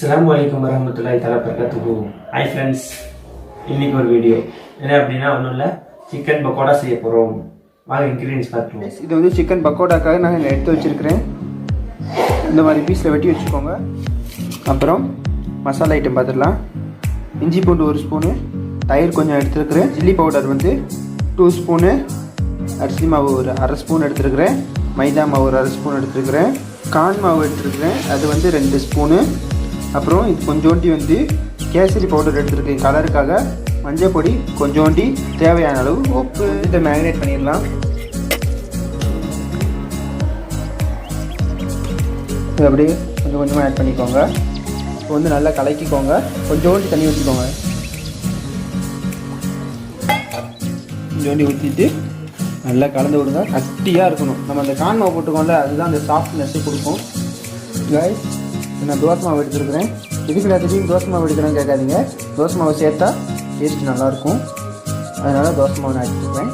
Assalamualaikum warahmatullahi wabarakatuh. Hi friends, இன்னைக்கு ஒரு video என்ன அப்படின்னா ஒன்றும் இல்லை, சிக்கன் பக்கோடா செய்ய போகிறோம். வாங்க இன்க்ரீடியன்ஸ் பார்த்துருவோம். இது வந்து சிக்கன் பக்கோடாக்காக நான் எடுத்து வச்சுருக்கிறேன். இந்த மாதிரி பீஸில் வெட்டி வச்சுக்கோங்க. அப்புறம் மசாலா ஐட்டம் பார்த்துடலாம். இஞ்சி பூண்டு 1 ஸ்பூனு, தயிர் கொஞ்சம் எடுத்துருக்கிறேன், சில்லி பவுடர் வந்து 2 ஸ்பூனு, அரிசி மாவு ஒரு 1/2 ஸ்பூன் எடுத்துருக்கிறேன், மைதா மாவு ஒரு 1/2 ஸ்பூன் எடுத்துருக்கிறேன், கார்ன் மாவு எடுத்துருக்கிறேன், அது வந்து 2 ஸ்பூனு. அப்புறம் இது கொஞ்சோண்டி வந்து கேசரி பவுடர் எடுத்துருக்கேன் கலருக்காக, மஞ்சள் பொடி கொஞ்சோண்டி, தேவையான அளவு உப்பு. இதை மேரினேட் பண்ணிடலாம். இது அப்படியே கொஞ்சம் கொஞ்சமாக ஆட் பண்ணிக்கோங்க. இப்போ வந்து நல்லா கலக்கிக்கோங்க. கொஞ்சோண்டி தண்ணி ஊற்றிக்கோங்க. கொஞ்சோண்டி ஊற்றிட்டு நல்லா கலந்து விடுங்க. கட்டியாக இருக்கணும். நம்ம அந்த கார்ன் மாவு போட்டுக்கோங்க, அதுதான் அந்த சாஃப்ட்னஸ்ஸை கொடுக்கும். காய்ஸ், நான் தோசை மாவு எடுத்துருக்கிறேன். இதுக்கு நான் திடீர்னு தோசை மாவு எடுக்கிறேன்னு கேட்காதீங்க. தோசை மாவு சேர்த்தா டேஸ்ட் நல்லாயிருக்கும், அதனால் தோசை மாவு நான் எடுத்துருக்கிறேன்.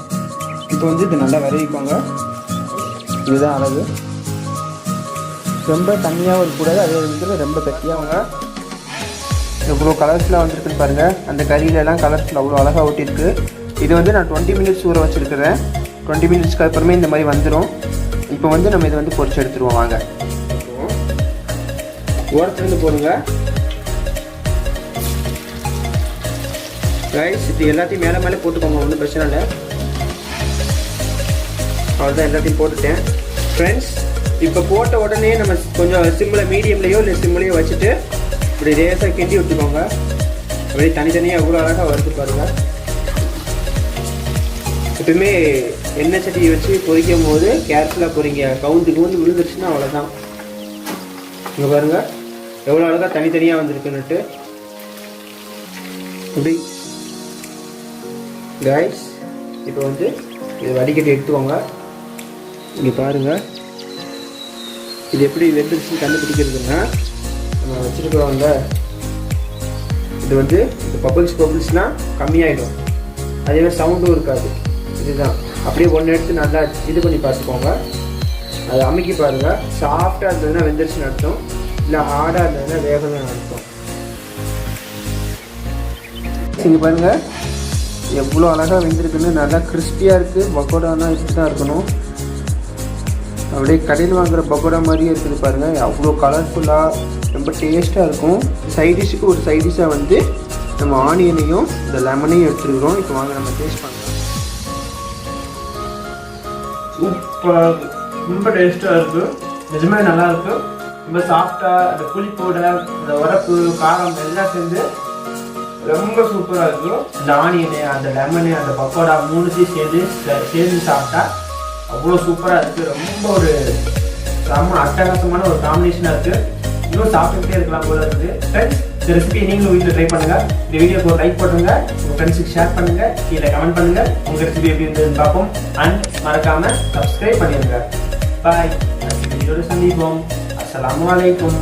இப்போ வந்து இது நல்லா விரைவிக்கோங்க. இதுதான் அளவு. ரொம்ப தண்ணியாகவும் இருக்கக்கூடாது, அதே வந்து ரொம்ப கட்டியாகங்க. எவ்வளோ கலர்ஸ்லாம் வந்துருக்குன்னு பாருங்கள். அந்த கறியிலலாம் கலர்ஸில் அவ்வளோ அழகாக ஊட்டிருக்கு. இது வந்து நான் 20 மினிட்ஸ் ஊற வச்சுருக்கிறேன். 20 மினிட்ஸ்க்கு அப்புறமே இந்த மாதிரி வந்துடும். இப்போ வந்து நம்ம இதை வந்து பொரிச்சு எடுத்துருவோம். வாங்க, ஓரத்துலேருந்து போடுங்க. ரைஸ் இது எல்லாத்தையும் மேலே மேலே போட்டுக்கோங்க, ஒன்றும் பிரச்சனை இல்லை. அவ்வளோதான், எல்லாத்தையும் போட்டுட்டேன். ஃப்ரெண்ட்ஸ், இப்போ போட்ட உடனே நம்ம கொஞ்சம் சிம்மில், மீடியம்லேயோ இல்லை சிம்லேயோ வச்சுட்டு இப்படி லேசாக கிண்டி விட்டுக்கோங்க. அப்படியே தனித்தனியாக எவ்வளோ அழகாக வருது பாருங்கள். எப்பவுமே எண்ணெய் சட்டியை வச்சு பொரிக்கும் போது கேர்ஃபுல்லாக பொரிங்க. கவுந்துக்கு வந்து விழுந்துருச்சுன்னா அவ்வளோதான். இங்கே பாருங்கள் எவ்வளோ அழகாக தனித்தனியாக வந்திருக்குன்னுட்டு. இப்படி காய்ஸ், இப்போ வந்து இது வடிகட்டி எடுத்துக்கோங்க. இங்கே பாருங்கள், இது எப்படி வெந்துருச்சுன்னு கண்டுபிடிக்கிறதுன்னா, நம்ம வச்சுருக்கோங்க, இது வந்து இந்த பபிள்ஸ்னால் கம்மியாயிடும், அதே சவுண்டும் இருக்காது. இதுதான் அப்படியே ஒன்று எடுத்து நல்லா இது பண்ணி பார்த்துக்கோங்க. அதை அமுக்கி பாருங்கள். சாஃப்டாக இருந்ததுன்னா வெந்துருச்சுன்னு அர்த்தம், இல்லை ஹார்டாக இருந்ததுன்னா வேகணும்னு அர்த்தம். இங்கே பாருங்கள் எவ்வளோ அழகாக வெந்திருக்குன்னு. நல்லா கிறிஸ்பியாக இருக்குது. பக்கோடானா இப்படி தான் இருக்கணும். அப்படியே கடையில் வாங்குகிற பக்கோடா மாதிரியே இருக்குது பாருங்கள். அவ்வளோ கலர்ஃபுல்லாக ரொம்ப டேஸ்ட்டாக இருக்கும். சைடிஷ்ஷுக்கு ஒரு சைடிஷ்ஷாக வந்து நம்ம ஆனியனையும் இந்த லெமனையும் எடுத்துருக்குறோம். இப்போ வாங்க நம்ம டேஸ்ட் பண்ணலாம். சூப்பராக இருக்குது, ரொம்ப டேஸ்ட்டாக இருக்குது, நிஜமே நல்லாயிருக்கு. ரொம்ப சாஃப்டாக, அந்த புளிப்போட அந்த உரப்பு காரம் எல்லாம் சேர்ந்து ரொம்ப சூப்பராக இருக்கும். இந்த ஆனியனு, அந்த லெமனு, அந்த பக்கோடா மூணுத்தையும் சேர்ந்து சாப்பிட்டா அவ்வளோ சூப்பராக இருக்குது. ரொம்ப ஒரு அட்டகாசமான ஒரு காம்பினேஷனாக இருக்குது. இன்னும் சாப்பிட்டுக்கிட்டே இருக்கலாம் போல இருக்குது. ஃப்ரெண்ட்ஸ், இந்த ரெசிபி நீங்களும் வீட்டில் ட்ரை பண்ணுங்கள். இந்த வீடியோக்கு ஒரு லைக் பண்ணுங்க, உங்கள் ஃப்ரெண்ட்ஸுக்கு ஷேர் பண்ணுங்கள், கீழே கமெண்ட் பண்ணுங்கள் உங்கள் ரெசிபி எப்படி இருந்ததுன்னு பார்ப்போம். அண்ட் மறக்காமல் சப்ஸ்கிரைப் பண்ணிடுங்க. பாய், வீடியோட சந்திப்போம். அஸ்ஸலாமு அலைக்கும்.